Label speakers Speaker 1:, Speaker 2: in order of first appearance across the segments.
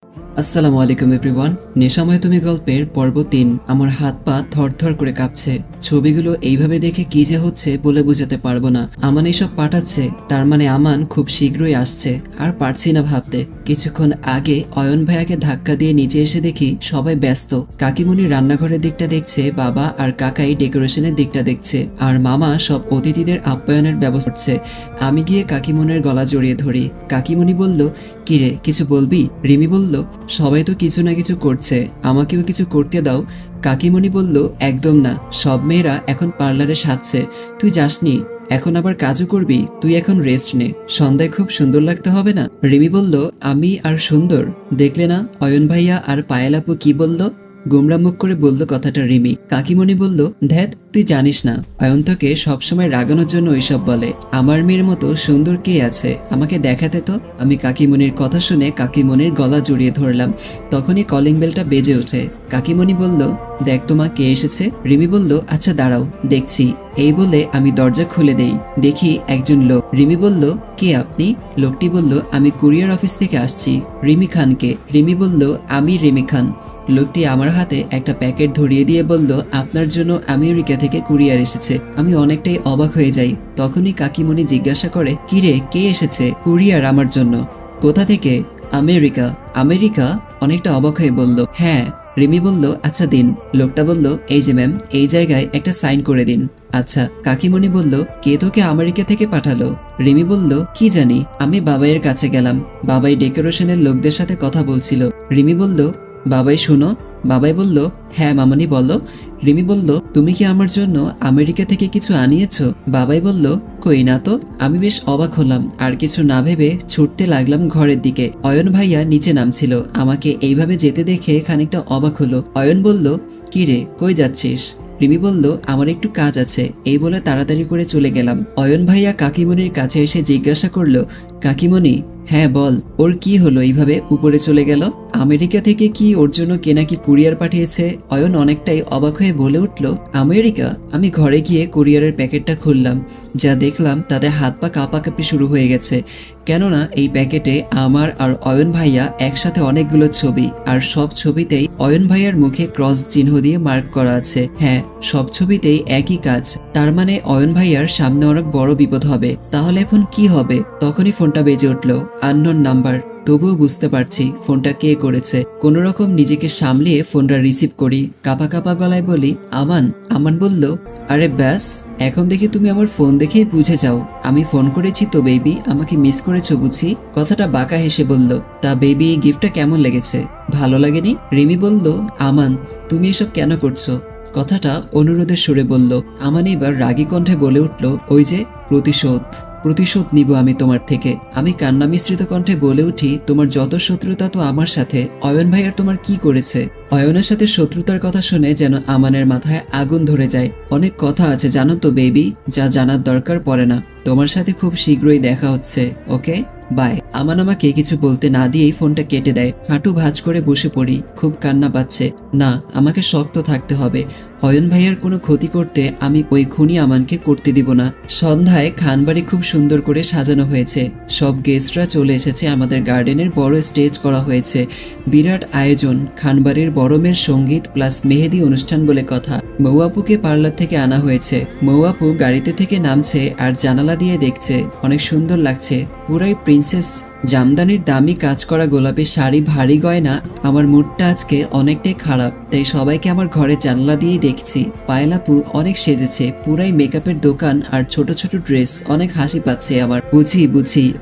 Speaker 1: আসসালামু আলাইকুম এভরিওয়ান। নেশাময় তুমি গল্পের পর্ব ৩। আমার হাত পা থরথর করে কাঁপছে। ছবিগুলো এইভাবে দেখে কি যে হচ্ছে বলে বোঝাতে পারবো না। আমান এসব পাঠাচ্ছে, তার মানে আমান খুব শীঘ্রই আসছে। আর পারছি না ভাবতে। কিছুক্ষণ আগে অয়ন ভাইয়াকে ধাক্কা দিয়ে নিচে এসে দেখি সবাই ব্যস্ত। কাকিমুনি রান্নাঘরের দিকটা দেখছে, বাবা আর কাকাই ডেকোরেশনের দিকটা দেখছে, আর মামা সব অতিথিদের আপ্যায়নের ব্যবস্থা করছে। আমি গিয়ে কাকিমুনির গলা জড়িয়ে ধরি। কাকিমুনি বলল, কিরে কিছু বলবি? রিমি বলল, সবাই তো কিছু না কিছু করছে, আমাকেও কিছু করতে দাও। কাকিমণি বলল, একদম না, সব মেয়েরা এখন পার্লারে সাজছে, তুই যাসনি, এখন আবার কাজও করবি? তুই এখন রেস্ট নে, সন্ধ্যায় খুব সুন্দর লাগতে হবে না? রিমি বলল, আমি আর সুন্দর? দেখলে না অয়ন ভাইয়া আর পায়েল আপু কি বলল? গুমরা মুখ করে বলল কথাটা রিমি। কাকিমণি বলল, ধ্যাত, তুই জানিস না, অয়ন তোকে সবসময় রাগানোর জন্য ওইসব বলে। আমার মেয়ের মতো সুন্দর কে আছে, আমাকে দেখাতে তো। আমি কাকিমণির কথা শুনে কাকিমণির গলা জড়িয়ে ধরলাম। তখনই কলিং বেলটা বেজে ওঠে। কাকিমণি বলল, দেখ তোমা কে এসেছে। রিমি বলল, আচ্ছা দাঁড়াও, দেখছি। এই বলে আমি দরজা খুলে দেই। দেখি একজন লোক। রিমি বলল, কে আপনি? লোকটি বলল, আমি কুরিয়ার অফিস থেকে আসছি। রিমি খানকে? রিমি বলল, আমি রিমি খান। লোকটি আমার হাতে একটা প্যাকেট ধরিয়ে দিয়ে বলল, আপনার জন্য আমেরিকা থেকে কুরিয়ার এসেছে। আমি অনেকটাই অবাক হয়ে যাই। তখনই কাকিমণি জিজ্ঞাসা করে, কিরে কে এসেছে কুরিয়ার আমার জন্য? কোথা থেকে? আমেরিকা। আমেরিকা? অনেকটা অবাক হয়ে বলল, হ্যাঁ। রিমি বলল, আচ্ছা দিন। লোকটা বলল, এই যে ম্যাম, এই জায়গায় একটা সাইন করে দিন। আচ্ছা। কাকিমণি বলল, কে তোকে আমেরিকা থেকে পাঠালো? রিমি বলল, কি জানি, আমি বাবাইয়ের কাছে গেলাম, বাবাই ডেকোরেশনের লোকদের সাথে কথা বলছিল। রিমি বলল, বাবাই শোনো। বাবাই বলল, হ্যাঁ মামনি বলো। রিমি বলল, তুমি কি আমার জন্য আমেরিকা থেকে কিছু আনিয়েছো? বাবাই বলল, কই না তো। আমি বেশ অবাক হলাম, আর কিছু না ভেবে ছুটতে লাগলাম ঘরের দিকে। অয়ন ভাইয়া নিচে নামছিল, আমাকে এইভাবে যেতে দেখে খানিকটা অবাক হলো। অয়ন বলল, কি রে কই যাচ্ছিস? রিমি বলল, আমার একটু কাজ আছে। এই বলে তাড়াতাড়ি করে চলে গেলাম। অয়ন ভাইয়া কাকিমণির কাছে এসে জিজ্ঞাসা করলো, কাকিমণি, হ্যাঁ বল, ওর কি হলো এইভাবে উপরে চলে গেল? আমেরিকা থেকে কি ওর জন্য কে নাকি কুরিয়ার পাঠিয়েছে? অয়ন অনেকটাই অবাক হয়ে বলে উঠল, আমেরিকা? আমি ঘরে গিয়ে কুরিয়ারের প্যাকেটটা খুললাম, যা দেখলাম তাতে হাত পা কাঁপাকাঁপি শুরু হয়ে গেছে। কেননা এই প্যাকেটে আমার আর অয়ন ভাইয়া একসাথে অনেকগুলো ছবি, আর সব ছবিতেই অয়ন ভাইয়ার মুখে ক্রস চিহ্ন দিয়ে মার্ক করা আছে। হ্যাঁ, সব ছবিতেই একই কাজ। তার মানে অয়ন ভাইয়ার সামনে অনেক বড় বিপদ হবে। তাহলে এখন কি হবে? তখনই ফোনটা বেজে উঠল। Unknown number. তবুও বুঝতে পারছি ফোনটা কে করেছে। কোন রকম নিজেকে সামলিয়ে ফোনটা রিসিভ করি। কাপা কাপা গলায় বলি, আমান। আমান বলল, আরে ব্যাস, এখন দেখি তুমি আমার ফোন দেখেই বুঝে যাও আমি ফোন করেছি তো বেবি, আমাকে মিস করেছো বুঝি? কথাটা বাঁকা হেসে বলল, তা বেবি গিফটটা কেমন লেগেছে? ভালো লাগেনি? রিমি বলল, আমান তুমি এসব কেন করছো? কথাটা অনুরোধের সুরে বলল। আমান এবার রাগী কণ্ঠে বলে উঠল, ওই যে প্রতিশোধ, প্রতিশোধ নিব আমি তোমার থেকে। আমি কান্না মিশ্রিত কণ্ঠে বলে উঠি, তোমার যত শত্রুতা তো আমার সাথে। অয়ন ভাইয়ার তোমার কি করেছে? অয়নের সাথে শত্রুতার কথা শুনে যেন আমানের মাথায় আগুন ধরে যায়। অনেক কথা আছে জানো তো বেবি, যা জানার দরকার পড়ে না। তোমার সাথে খুব শীঘ্রই দেখা হচ্ছে, ওকে বাই। আমান আমাকে কিছু বলতে না দিয়েই ফোনটা কেটে দেয়। হাঁটু ভাঁজ করে বসে পড়ি, খুব কান্না পাচ্ছে। না, আমাকে শক্ত থাকতে হবে। অয়ন ভাইয়ার কোনো ক্ষতি করতে আমি ওই খুনি আমানকে করতে দিব না। সন্ধ্যায় খানবাড়ি খুব সুন্দর করে সাজানো হয়েছে। সব গেস্টরা চলে এসেছে। আমাদের গার্ডেনের বড় স্টেজ করা হয়েছে। বিরাট আয়োজন। খানবাড়ির বড় মেয়ের সঙ্গীত প্লাস মেহেদি অনুষ্ঠান বলে কথা। মৌয়াপুকে পার্লার থেকে আনা হয়েছে। মৌয়াপু গাড়িতে থেকে নামছে আর জানালা দিয়ে দেখছে, অনেক সুন্দর লাগছে, পুরাই প্রিন্সেস। জামদানির দামি কাজ করা গোলাপি শাড়ি, ভারী গয়না। আমার মুডটা আজকে অনেকটাই খারাপ, তাই সবাইকে আমার ঘরে জানলা দিয়েই দেখছি। পায়েল আপু অনেক সেজেছে, পুরাই মেকআপের দোকান আর ছোট ছোট ড্রেস। অনেক হাসি পাচ্ছে আমার। বুঝি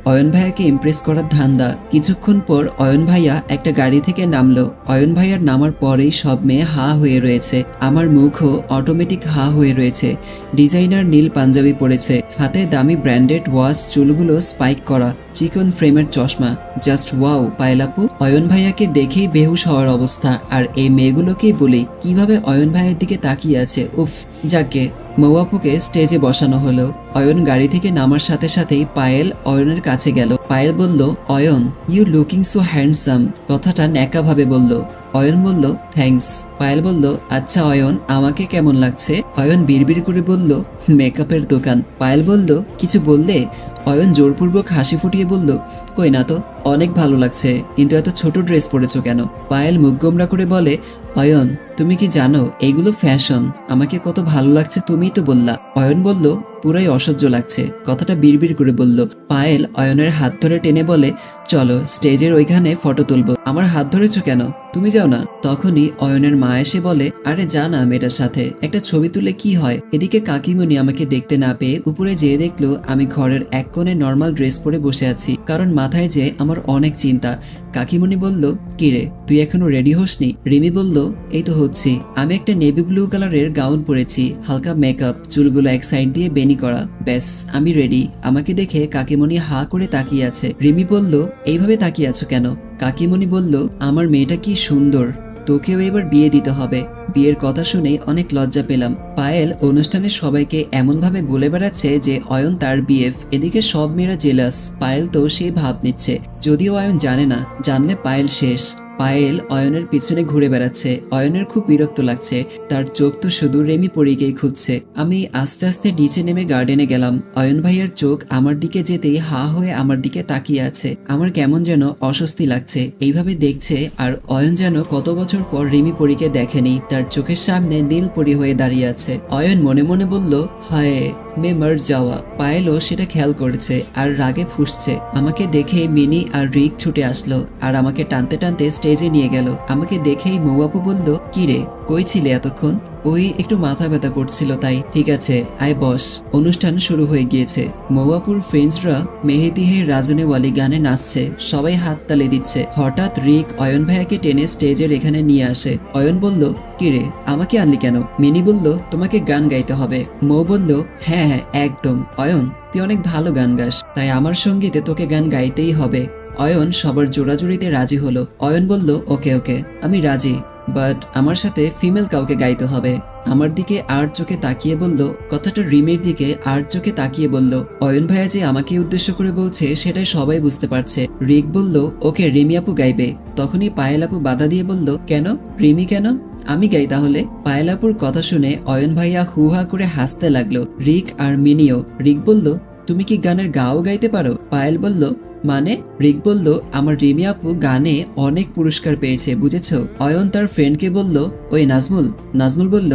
Speaker 1: অয়ন ভাইয়াকে ইমপ্রেস করার ধান্দা। কিছুক্ষণ পর অয়ন ভাইয়া একটা গাড়ি থেকে নামলো। অয়ন ভাইয়ার নামার পরেই সব মেয়ে হা হয়ে রয়েছে। আমার মুখও অটোমেটিক হা হয়ে রয়েছে। ডিজাইনার নীল পাঞ্জাবি পরেছে, হাতে দামি ব্র্যান্ডেড ওয়াচ, চুলগুলো স্পাইক করা, চিকন ফ্রেমের চশমা। জাস্ট ওয়াও পায়েল আপু। অয়ন ভাইয়াকে দেখেই বেহুশ হওয়ার অবস্থা। আর এই মেয়েগুলোকেই বলি কিভাবে অয়ন ভাইয়ের দিকে তাকিয়ে আছে। উফ। যাকে মৌয়াপুকে স্টেজে বসানো হলো। অয়ন গাড়ি থেকে নামার সাথে সাথেই পায়েল অয়নের কাছে গেল। পায়েল বলল, Ayan you looking so handsome. কথাটা ন্যাকা ভাবে বলল। অয়ন বলল, থ্যাঙ্কস। পায়েল বলল, আচ্ছা অয়ন, আমাকে কেমন লাগছে? অয়ন বিড়বিড় করে বলল, মেকআপের দোকান। পায়েল বলল, কিছু বললে? অয়ন জোরপূর্বক হাসি ফুটিয়ে বলল, কই না তো। অনেক ভালো লাগছে, কিন্তু এত ছোট ড্রেস পরেছো কেন? পায়েল মুখ গোমড়া করে বলে, অয়ন তুমি কি জানো এগুলো ফ্যাশন? আমাকে কত ভালো লাগছে তুমিই তো বললা। অয়ন বলল, পুরাই অসহ্য লাগছে। কথাটা বিড়বিড় করে বলল। পায়েল অয়নের হাত ধরে টেনে বলে, চলো স্টেজের ওইখানে ফটো তুলবো। আমার হাত ধরেছো কেন? তুমি যাও না। তখনই অয়নের মা এসে বলে, আরে যা না মেয়েটার সাথে, একটা ছবি তুলে কি হয়? এদিকে কাকিমণি আমাকে দেখতে না পেয়ে উপরে যেয়ে দেখলো আমি ঘরের এক কোণে নর্মাল ড্রেস পরে বসে আছি, কারণ মাথায় যে আমার অনেক চিন্তা। কাকিমণি বলল, কিরে তুই এখনো রেডি হসনি? রিমি বলল, এই তো হচ্ছি। আমি একটা নেভি ব্লু কালারের গাউন পরেছি, হালকা মেকআপ, চুলগুলো এক সাইড দিয়ে বেনি করা, ব্যাস আমি রেডি। আমাকে দেখে কাকিমণি হা করে তাকিয়ে আছে। রিমি বলল, এইভাবে তাকিয়ে আছো কেন? কাকিমণি বলল, আমার মেয়েটা কি সুন্দর, তোকেও এবার বিয়ে দিতে হবে। বিয়ের কথা শুনে অনেক লজ্জা পেলাম। পায়েল অনুষ্ঠানে সবাইকে এমনভাবে বলে বেড়াচ্ছে যে অয়ন তার বিএফ। এদিকে সব মেয়েরা জেলাস, পায়েল তো সেই ভাব নিচ্ছে। যদিও অয়ন জানে না, জানলে পায়েল শেষ। পায়েল অয়নের পিছনে ঘুরে বেড়াচ্ছে। অয়নের খুব বিরক্ত লাগছে, তার চোখ তো শুধু রেমি পরীকেই খুঁজছে। আমি আস্তে আস্তে নিচে নেমে গার্ডেনে গেলাম। অয়ন ভাইয়ার চোখ আমার দিকে যেতেই হা হয়ে আমার দিকে তাকিয়ে আছে। আমার কেমন যেন অস্বস্তি লাগছে, এইভাবে দেখছে। আর অয়ন যেন কত বছর পর রিমি পরীকে দেখেনি, তার চোখের সামনে নীল পরি হয়ে দাঁড়িয়ে আছে। অয়ন মনে মনে বলল, হায় মে মার যাওয়া। পায়েলও সেটা খেয়াল করেছে আর রাগে ফুঁসছে। আমাকে দেখে মিনি আর রিক ছুটে আসলো আর আমাকে টানতে টানতে স্টেজে নিয়ে গেল। আমাকে দেখেই মৌয়াপু বলল, কি রে কই ছিলে এতক্ষণ? ওই একটু মাথা ব্যথা করছিল তাই। ঠিক আছে আয় বস। অনুষ্ঠান শুরু হয়ে গিয়েছে। মৌয়াপুর ফ্রেন্ডসরা মেহেদি হে রাজনে ওয়ালি গানে নাচছে, সবাই হাত তালে দিচ্ছে। হঠাৎ রিক অয়ন ভাইয়াকে টেনে স্টেজের এখানে নিয়ে আসে। অয়ন বলল, কিরে আমাকে আনলি কেন? মিনি বলল, তোমাকে গান গাইতে হবে। মৌ বলল, হ্যাঁ হ্যাঁ একদম। অয়ন তুই অনেক ভালো গান গাস, তাই আমার সঙ্গীতে তোকে গান গাইতেই হবে। অয়ন সবার জোড়াজুড়িতে রাজি হলো। অয়ন বলল, ওকে ওকে আমি রাজি, বাট আমার সাথে ফিমেল কাউকে গাইতে হবে। আমার দিকে আর চোখে তাকিয়ে বলল, কথাটা রিমের দিকে আর চোখে তাকিয়ে বলল। অয়ন ভাইয়া যে আমাকে উদ্দেশ্য করে বলছে সেটাই সবাই বুঝতে পারছে। রিক বলল, ওকে রিমি আপু গাইবে। তখনই পায়েল আপু বাধা দিয়ে বলল, কেন রিমি কেন? আমি গাই তাহলে। পায়েল আপুর কথা শুনে অয়ন ভাইয়া হুহা করে হাসতে লাগলো, রিক আর মিনিও। রিক বলল, তুমি কি গানের গাও গাইতে পারো? পায়েল বলল, মানে? রিক বলল, আমার রিমি আপু গানে অনেক পুরস্কার পেয়েছে বুঝেছো। অয়ন তার ফ্রেন্ডকে বলল, ওই নাজমুল। নাজমুল বলল,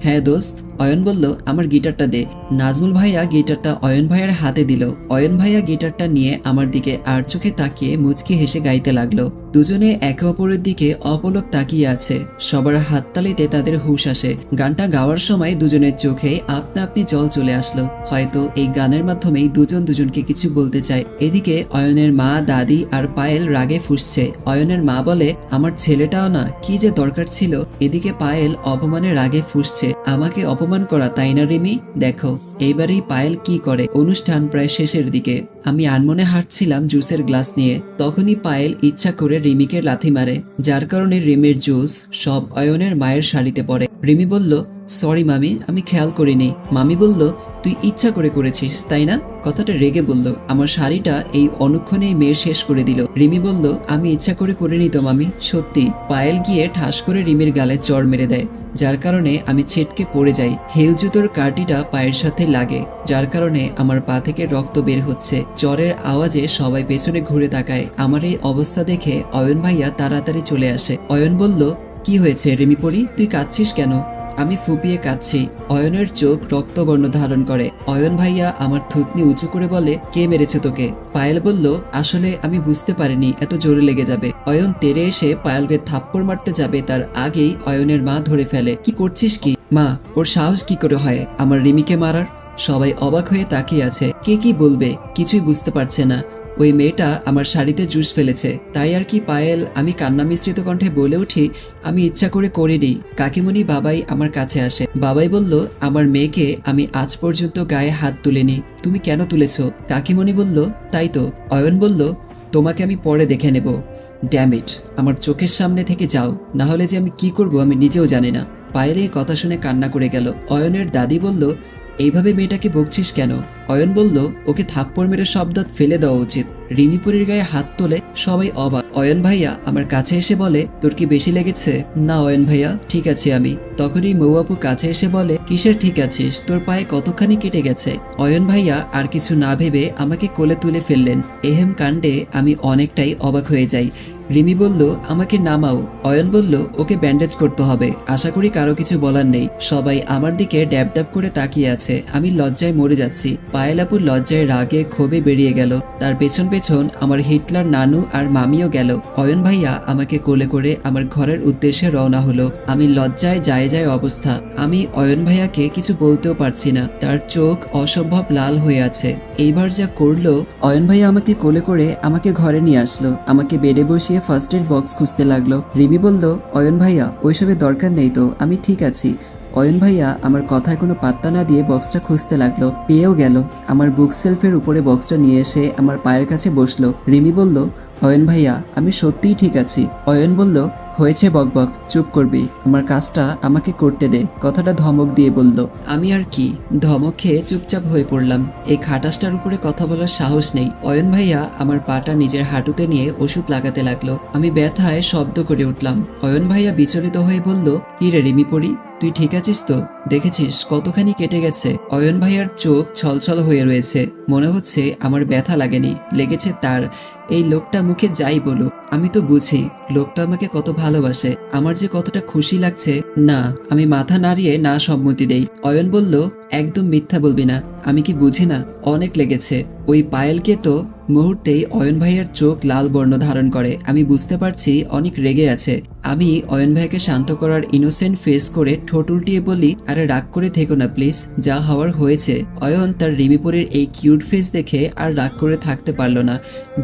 Speaker 1: হ্যাঁ দোস্ত। অয়ন বলল, আমার গিটারটা দে। নাজমুল ভাইয়া গিটারটা অয়ন ভাইয়ার হাতে দিল। অয়ন ভাইয়া গিটারটা নিয়ে আমার দিকে আর চোখে তাকিয়ে মুচকি হেসে গাইতে লাগলো। দুজনে একে অপরের দিকে অপলক তাকিয়ে আছে। সবার হাততালিতে তাদের হুঁশ আসে। গানটা গাওয়ার সময় দুজনের চোখে আপনা আপনি জল চলে আসলো। হয়তো এই গানের মাধ্যমেই দুজন দুজনকে কিছু বলতে চায়। এদিকে অয়নের মা, দাদি আর পায়েল রাগে ফুঁসছে। অয়নের মা বলে, আমার ছেলেটাও না, কি যে দরকার ছিল। এদিকে পায়েল অপমানে রাগে ফুঁসছে, আমাকে অপমান করা তাই না রিমি? দেখো এইবারেই পায়েল কি করে। অনুষ্ঠান প্রায় শেষের দিকে। আমি আনমনে হাঁটছিলাম জুসের গ্লাস নিয়ে। তখনই পায়েল ইচ্ছা করে রিমিকে লাথি মারে, যার কারণে রিমির জুস সব অয়নের মায়ের শাড়িতে পড়ে। রিমি বলল, সরি মামি, আমি খেয়াল করিনি। মামি বলল, তুই ইচ্ছা করে করেছিস তাই না? কথাটা রেগে বলল, আমার শাড়িটা এই অনুক্ষণেই মেয়ে শেষ করে দিল। রিমি বলল, আমি ইচ্ছা করে করিনি তো মামি, সত্যি। পায়েল গিয়ে ঠাস করে রিমির গালে চড় মেরে দেয়, যার কারণে আমি ছিটকে পড়ে যাই। হিল জুতোর কাঁটিটা পায়ের সাথে লাগে, যার কারণে আমার পা থেকে রক্ত বের হচ্ছে। চরের আওয়াজে সবাই পেছনে ঘুরে তাকায়। আমার এই অবস্থা দেখে অয়ন ভাইয়া তাড়াতাড়ি চলে আসে। অয়ন বলল, কি হয়েছে রিমি পরি, তুই কাঁদছিস কেন? আমি ফুপিয়ে কাঁদছি। অয়নের চোখ রক্তবর্ণ ধারণ করে। অয়ন ভাইয়া আমার থুতনি উঁচু করে বলে, কে মেরেছে তোকে? পায়েল বলল, আসলে আমি বুঝতে পারিনি এত জোরে লেগে যাবে। অয়ন তেড়ে এসে পায়েলকে থাপ্পড় মারতে যাবে, তার আগেই অয়নের মা ধরে ফেলে। কি করছিস কি? মা, ওর সাহস কি করে হয় আমার রিমিকে মারার? সবাই অবাক হয়ে তাকিয়ে আছে। কে কি বলবে কিছুই বুঝতে পারছে না। ওই মেয়েটা আমার শাড়িতে জুস ফেলেছে তাই আর কি। পায়েল আমি কান্না মিশ্রিত কণ্ঠে বলে উঠি, আমি ইচ্ছা করে করিনি। কাকিমণি বাবাই আমার কাছে আসে। বাবাই বলল, আমার মেয়েকে আমি আজ পর্যন্ত গায়ে হাত তুলিনি, তুমি কেন তুলেছো? কাকিমণি বলল, তাই তো। অয়ন বলল, তোমাকে আমি পরে দেখে নেব। ড্যামিট, আমার চোখের সামনে থেকে যাও, না হলে যে আমি কি করব আমি নিজেও জানি না। পায়েল এই কথা শুনে কান্না করে গেল। অয়নের দাদি বলল, এইভাবে মেয়েটাকে বকছিস কেন? অয়ন বলল, ওকে থাপ্পড় মেরে সব দাঁত ফেলে দেওয়া উচিত। রিমিপুরীর গায়ে হাত তোলে সবাই অবাক। অয়ন ভাইয়া আমার কাছে এসে বলে, তোর কি বেশি লেগেছে? না অয়ন ভাইয়া, ঠিক আছি আমি। তখনই মৌ আপু কাছে এসে বলে, কিসের ঠিক আছিস, তোর পায়ে কতখানি কেটে গেছে? অয়ন ভাইয়া আর কিছু না ভেবে আমাকে কোলে তুলে ফেললেন। এহেম কাণ্ডে আমি অনেকটাই অবাক হয়ে যাই। রিমি বলল, আমাকে নামাও। অয়ন বলল, ওকে ব্যান্ডেজ করতে হবে। আশা করি কারো কিছু বলার নেই। সবাই আমার দিকে ড্যাব ড্যাব করে তাকিয়ে আছে। আমি লজ্জায় মরে যাচ্ছি। পায়েল আপুর লজ্জায় রাগে ক্ষোভে বেরিয়ে গেল। তার পেছন পেছন আমার হিটলার নানু আর মামিও গেল। অয়ন ভাইয়া আমাকে কোলে করে আমার ঘরের উদ্দেশ্যে রওনা হলো। আমি লজ্জায় যায় যায় অবস্থা। আমি অয়ন ভাইয়াকে কিছু বলতেও পারছি না। তার চোখ অসম্ভব লাল হয়ে আছে। এইবার যা করলো, অয়ন ভাইয়া আমাকে কোলে করে আমাকে ঘরে নিয়ে আসলো। আমাকে বেডে বসিয়ে ফার্স্ট এড বক্স খুঁজতে লাগলো। রিমি বলল, অয়ন ভাইয়া ওইসবের দরকার নেই তো, আমি ঠিক আছি। অয়ন ভাইয়া আমার কথায় কোনো পাত্তা না দিয়ে বক্সটা খুঁজতে লাগলো। পেয়েও গেল। আমার বুক সেলফের উপরে বক্সটা নিয়ে এসে আমার পায়ের কাছে বসলো। রিমি বলল, অয়ন ভাইয়া আমি সত্যিই ঠিক আছি। অয়ন বলল, হয়েছে বকবক, চুপ করবি, আমার কাজটা আমাকে করতে দে। কথাটা ধমক দিয়ে বলল। আমি আর কি, ধমক খেয়ে চুপচাপ হয়ে পড়লাম। এই খাটাসটার উপরে কথা বলার সাহস নেই। অয়ন ভাইয়া আমার পাটা নিজের হাঁটুতে নিয়ে ওষুধ লাগাতে লাগলো। আমি ব্যথায় শব্দ করে উঠলাম। অয়ন ভাইয়া বিচলিত হয়ে বলল, কি রে রিমি পড়ি, তুই ঠিক আছিস তো? দেখেছিস কতখানি কেটে গেছে? অয়ন ভাইয়ার চোখ ছলছল হয়ে রয়েছে। মনে হচ্ছে আমার ব্যথা লাগেনি, লেগেছে তার। এই লোকটা মুখে যাই বলুক, আমি তো বুঝি লোকটা আমাকে কত ভালোবাসে। আমার যে কতটা খুশি লাগছে। না, আমি মাথা নাড়িয়ে না সম্মতি দেই। অয়ন বলল, একদম মিথ্যা বলবি না, আমি কি বুঝি না? অনেক লেগেছে। ওই পায়েলকে তো মুহূর্তেই অয়ন ভাইয়ের চোখ লাল বর্ণ ধারণ করে। আমি বুঝতে পারছি অনেক রেগে আছে। আমি অয়ন ভাইকে শান্ত করার ইনোসেন্ট ফেস করে ঠোঁট উল্টিয়ে বলি, আরে রাগ করে থেকো না প্লিজ, যা হওয়ার হয়েছে। অয়ন তার রিমিপুরের এই কিউট ফেস দেখে আর রাগ করে থাকতে পারলো না,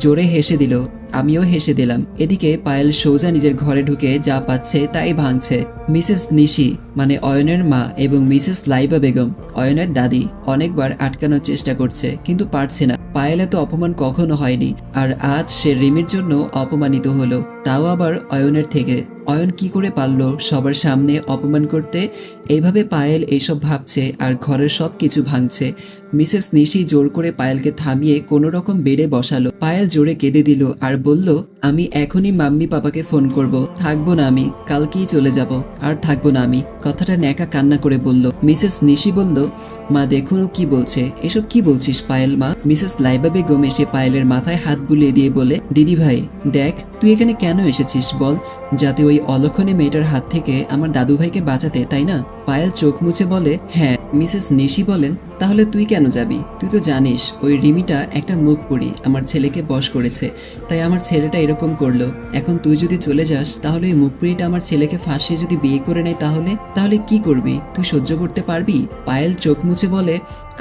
Speaker 1: জোরে হেসে দিল। আমিও হেসে দিলাম। এদিকে পায়েল সোজা নিজের ঘরে ঢুকে যা পাচ্ছে তাই ভাঙছে। মিসেস নিশি মানে অয়নের মা এবং মিসেস লাইবা বেগম অয়নের দাদি অনেকবার আটকানোর চেষ্টা করছে, কিন্তু পারছে না। পায়েল এত অপমান কখনো হয়নি, আর আজ সে রিমির জন্য অপমানিত হলো, তাও আবার অয়নের থেকে। অয়ন কি করে পারলো সবার সামনে অপমান করতে? এইভাবে পায়েল এইসব ভাবছে আর ঘরের সব কিছু ভাঙছে। মিসেস নিশি জোর করে পায়েলকে থামিয়ে কোনো রকম বেডে বসালো। পায়েল জোরে কেঁদে দিল আর বলল, আমি এখনই মাম্মি পাপাকে ফোন করব, থাকবো না আমি, কালকেই চলে যাব, আর থাকবো না আমি। কথাটা ন্যাকা কান্না করে বলল। মিসেস নিশি বলল, মা দেখুন ও কি বলছে, এসব কি বলছিস পায়েল মা? মিসেস লাইবা বেগম এসে পায়েলের মাথায় হাত বুলিয়ে দিয়ে বলে, দিদি ভাই দেখ, তুই এখানে কেন এসেছিস বল? যাতে ওই অলক্ষণে মেয়েটার হাত থেকে আমার দাদু ভাইকে বাঁচাতে, তাই না? পায়েল চোখ মুছে বলে, হ্যাঁ। মিসেস নিশি বলেন, তাহলে তুই কেন যাবি? তুই তো জানিস ওই রিমিটা একটা মুখ পুরি আমার ছেলেকে বশ করেছে, তাই আমার ছেলেটা এরকম করলো। এখন তুই যদি চলে যাস, তাহলে ওই মুখ পুরিটা আমার ছেলেকে ফাঁসিয়ে যদি বিয়ে করে নেয়, তাহলে তাহলে কি করবি? তুই সহ্য করতে পারবি? পায়েল চোখ মুছে বলে,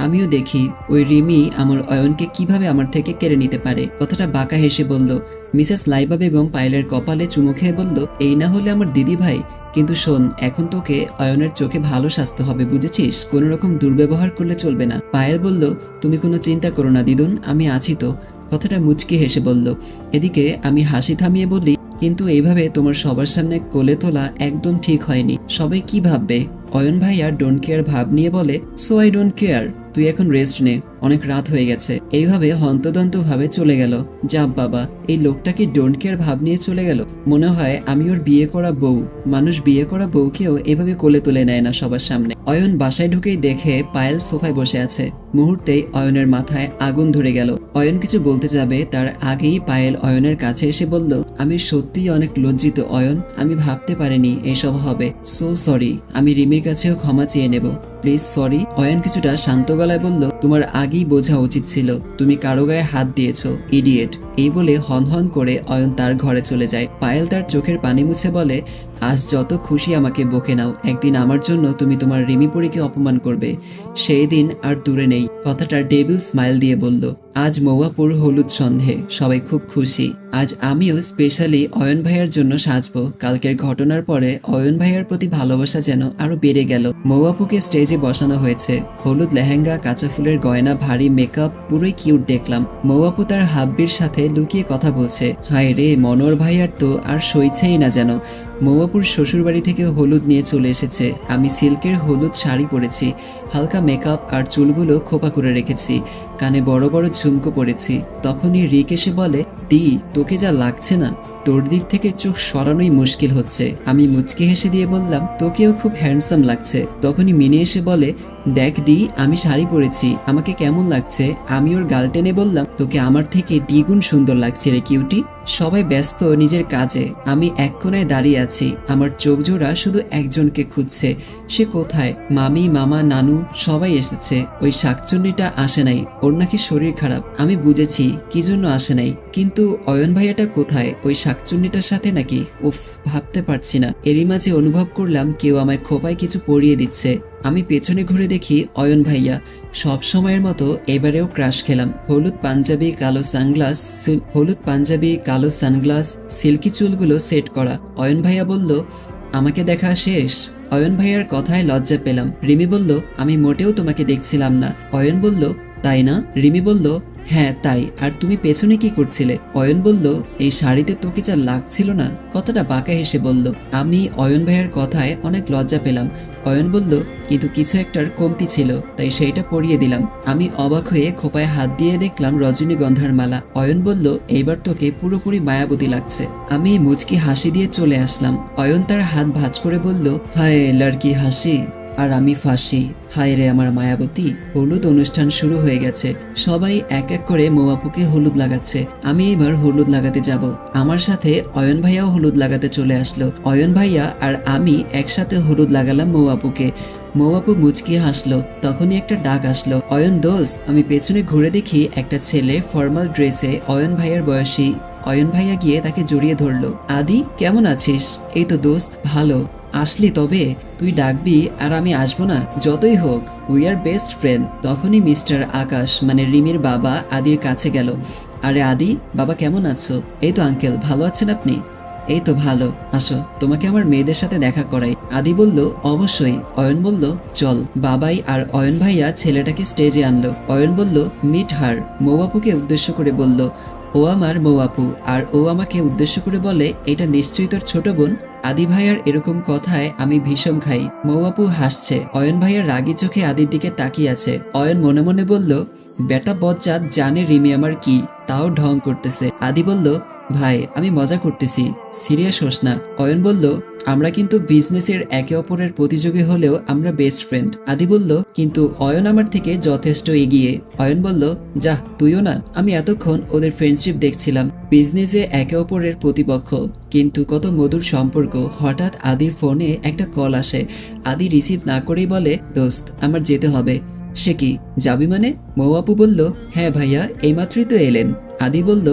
Speaker 1: আমিও দেখি ওই রিমি আমার অয়নকে কিভাবে আমার থেকে কেড়ে নিতে পারে। কথাটা বাঁকা হেসে বলল। মিসেস লাইবা বেগম পায়েলের কপালে চুমু খেয়ে বলল, এই না হলে আমার দিদি ভাই, কিন্তু শোন, এখন তোকে অয়নের চোখে ভালো সাজতে হবে, বুঝেছিস? কোনো রকম দুর্ব্যবহার করলে চলবে না। পায়েল বলল, তুমি কোনো চিন্তা করো না দিদুন, আমি আছি তো। কথাটা মুচকি হেসে বলল। এদিকে আমি হাসি থামিয়ে বললি, কিন্তু এইভাবে তোমার সবার সামনে কোলে তোলা একদম ঠিক হয়নি। সবাই কি ভাববে? অয়ন ভাইয়া ডোন্ট কেয়ার ভাব নিয়ে বলে, সো আই ডোন্ট কেয়ার, তুই এখন রেস্ট নে, অনেক রাত হয়ে গেছে। এইভাবে হন্তদন্ত ভাবে চলে গেল। যাব বাবা, এই লোকটা কি ডোন্ট কেয়ার ভাব নিয়ে চলে গেল? মনে হয় আমি ওর বিয়ে করা বউ। মানুষ বিয়ে করা বউকেও এভাবে কোলে তুলে নেয় না সবার সামনে। অয়ন বাসায় ঢুকেই দেখে পায়েল সোফায় বসে আছে। মুহূর্তেই অয়নের মাথায় আগুন ধরে গেল। অয়ন কিছু বলতে যাবে তার আগেই পায়েল অয়নের কাছে এসে বলল, আমি সত্যিই অনেক লজ্জিত অয়ন, আমি ভাবতে পারিনি এসব হবে। সো সরি, আমি রিমির কাছেও ক্ষমা চেয়ে নেব, প্লিজ সরি। অয়ন কিছুটা শান্ত গলায় বলল, তোমার আগেই বোঝা উচিত ছিল, তুমি কারো গায়ে হাত দিয়েছো, ইডিয়েট। এই বলে হন করে অয়ন তার ঘরে চলে যায়। পায়েল তার চোখের পানি মুছে বলে, আজ যত খুশি আমাকে বকে নাও, একদিন আমার জন্য তুমি তোমার রিমিপুরীকে অপমান করবে, সেই দিন আর দূরে নেই। কথাটা ডেভিল স্মাইল দিয়ে বলল। আজ মৌয়াপুর হলুদ সন্ধে, সবাই খুব খুশি। আজ আমিও স্পেশালি অয়ন ভাইয়ার জন্য সাজবো। কালকের ঘটনার পরে অয়ন ভাইয়ার প্রতি ভালোবাসা যেন আরো বেড়ে গেল। মৌয়াপুকে স্টেজে বসানো হয়েছে। হলুদ লেহেঙ্গা, কাঁচা ফুলের গয়না, ভারী মেকআপ, পুরোই কিউট দেখলাম। মৌয়াপু তার হাব্বির সাথে লুকিয়ে কথা বলছে। হায় রে, মনোর ভাইয়ার তো আর সইছেই না যেন। মৌয়াপুর শ্বশুরবাড়ি থেকে হলুদ নিয়ে চলে এসেছে। আমি সিল্কের হলুদ শাড়ি পরেছি, হালকা মেকআপ আর চুলগুলো খোপা করে রেখেছি, কানে বড় বড় ঝুমকো পরেছি। তখনই রিক এসে বলে, দি তোকে যা লাগছে না, তোর দিক থেকে চোখ সরানোই মুশকিল হচ্ছে। আমি মুচকি হেসে দিয়ে বললাম, তোকেও খুব হ্যান্ডসাম লাগছে। তখনই মিনি এসে বলে, দেখ দি, আমি শাড়ি পরেছি, আমাকে কেমন লাগছে। আমি ওর গাল টেনে বললাম, তোকে আমার থেকে দ্বিগুণ সুন্দর লাগছে রে কিউটি। সবাই ব্যস্ত নিজের কাজে, আমি এক কোনায় দাঁড়িয়ে আছি। আমার চোখ জোড়া শুধু একজনকে খুঁজছে। সে কোথায়? মামি, মামা, নানু সবাই এসেছে। ওই শাকচুন্নিটা আসে নাই, ওর নাকি শরীর খারাপ। আমি বুঝেছি কি জন্য আসে নাই, কিন্তু অয়ন ভাইয়াটা কোথায়? ওই শাকচুন্নিটার সাথে নাকি? উফ, ভাবতে পারছি না। এরই মাঝে অনুভব করলাম কেউ আমায় খোপায় কিছু পরিয়ে দিচ্ছে। আমি পেছনে ঘুরে দেখি অয়ন ভাইয়া। সব সময়ের মতো এবারেও ক্রাশ খেলাম। হলুদ পাঞ্জাবি, কালো সানগ্লাস, সিল্কি চুলগুলো সেট করা। অয়ন ভাইয়া বলল, আমাকে দেখা শেষ? অয়ন ভাইয়ার কথায় লজ্জা পেলাম। রিমি বলল, আমি মোটেও তোমাকে দেখছিলাম না। অয়ন বলল, তাই না? রিমি বলল, হ্যাঁ তাই। আর তুমি পেছনে কি করছিলে? অয়ন বলল, এই শাড়িতে তোকে যা লাগছিল না। কথাটা বাঁকা হেসে বলল। আমি অয়ন ভাইয়ার কথায় অনেক লজ্জা পেলাম। অয়ন বলল, কিন্তু কিছু একটার কমতি ছিল, তাই সেইটা পরিয়ে দিলাম। আমি অবাক হয়ে খোপায় হাত দিয়ে দেখলাম রজনীগন্ধার মালা। অয়ন বলল, এইবার তোকে পুরোপুরি মায়াবতী লাগছে। আমি মুচকি হাসি দিয়ে চলে আসলাম। অয়ন তার হাত ভাঁজ করে বলল, হায় লড়কি হাসি, আর আমি ফাঁসি। হায় রে আমার মায়াবতী। হলুদ অনুষ্ঠান শুরু হয়ে গেছে। সবাই এক এক করে মৌয়াপুকে হলুদ লাগাচ্ছে। আমি এবার হলুদ লাগাতে যাব। আমার সাথে অয়ন ভাইয়াও হলুদ লাগাতে চলে আসলো। অয়ন ভাইয়া আর আমি একসাথে হলুদ লাগালাম মৌয়াপুকে। মৌয়াপু মুচকি হাসলো। তখনই একটা ডাক আসলো, অয়ন দোস্ত। আমি পেছনে ঘুরে দেখি একটা ছেলে ফর্মাল ড্রেসে, অয়ন ভাইয়ার বয়সী। অয়ন ভাইয়া গিয়ে তাকে জড়িয়ে ধরলো। আদি, কেমন আছিস? এই তো দোস্ত, ভালো। আসলি তবে? তুই ডাকবি আর আমি আসবো না? যতই হোক, উই আর বেস্ট ফ্রেন্ড। তখনই মিস্টার আকাশ মানে রিমির বাবা আদির কাছে গেল। আরে আদি, বাবা কেমন আছো? এই তো আঙ্কেল, ভালো আছেন আপনি? এই তো ভালো। আসো, তোমাকে আমার মেয়েদের সাথে দেখা করাই। আদি বলল, অবশ্যই। অয়ন বলল, চল। বাবাই আর অয়ন ভাইয়া ছেলেটাকে স্টেজে আনলো। অয়ন বলল, মিট হার। মৌয়াপুকে উদ্দেশ্য করে বলল, ও আমার মৌয়াপু। আর ও আমাকে উদ্দেশ্য করে বলে, এটা নিশ্চয়ই তোর ছোট বোন। আদি ভাইয়ার এরকম কথায় আমি ভীষণ খাই। মৌয়াপু হাসছে। অয়ন ভাইয়ার রাগি চোখে আদির দিকে তাকিয়ে আছে। অয়ন মনে মনে বলল, বেটা বজ্জাত জানে রিমি আমার কি, তাও ঢং করতেছে। আদি বলল, ভাই আমি মজা করতেছি, সিরিয়াস হোস না। অয়ন বলল, আমরা কিন্তু বিজনেসের একে অপরের প্রতিযোগী হলেও আমরা বেস্ট ফ্রেন্ড। আদি বলল, কিন্তু অয়ন আমার থেকে যথেষ্ট এগিয়ে। অয়ন বলল, যা তুইও না। আমি এতক্ষণ ওদের ফ্রেন্ডশিপ দেখছিলাম, বিজনেসে একে অপরের প্রতিপক্ষ, কিন্তু কত মধুর সম্পর্ক। হঠাৎ আদির ফোনে একটা কল আসে। আদি রিসিভ না করেই বলে, দোস্ত আমার যেতে হবে। সে কি, যাবি মানে? মৌয়াপু বলল, হ্যাঁ ভাইয়া, এইমাত্রই তো এলেন। আদি বলল,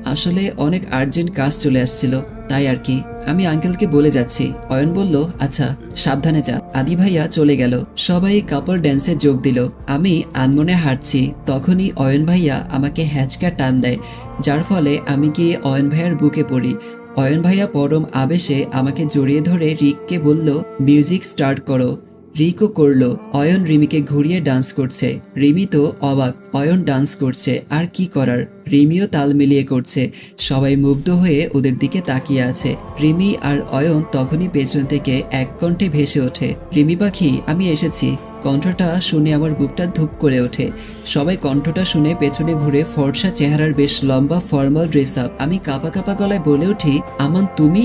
Speaker 1: আসলে অনেক আর্জেন্ট কাজ চলে আসছিল, তাই আর কি। আমি আঙ্কেলকে বলে যাচ্ছি। অয়ন বলল, আচ্ছা সাবধানে যা। আদি ভাইয়া চলে গেল। সবাই কাপল ড্যান্সে যোগ দিল। আমি আনমনে হাঁটছি। তখনই অয়ন ভাইয়া আমাকে হ্যাচকা টান দেয়, যার ফলে আমি গিয়ে অয়ন ভাইয়ার বুকে পড়ি। অয়ন ভাইয়া পরম আবেশে আমাকে জড়িয়ে ধরে রিককে বলল, মিউজিক স্টার্ট করো। রিকও করলো। অয়ন রিমিকে ঘুরিয়ে ডান্স করছে। রিমি তো অবাক, অয়ন ডান্স করছে, আর কি করার, রিমিও তাল মিলিয়ে করছে। সবাই মুগ্ধ হয়ে ওদের দিকে তাকিয়ে আছে। রিমি আর অয়ন তখনই পেছন থেকে এক কণ্ঠে ভেসে ওঠে, রিমি পাখি আমি এসেছি। কণ্ঠটা শুনে আমার বুকটা ধুপ করে ওঠে। সবাই কণ্ঠটা শুনে পেছনে ঘুরে ফর্সা চেহারার বেশ লম্বা ফর্মাল ড্রেস আপ। আমি কাঁপা কাঁপা গলায় বলে উঠি, আমান তুমি?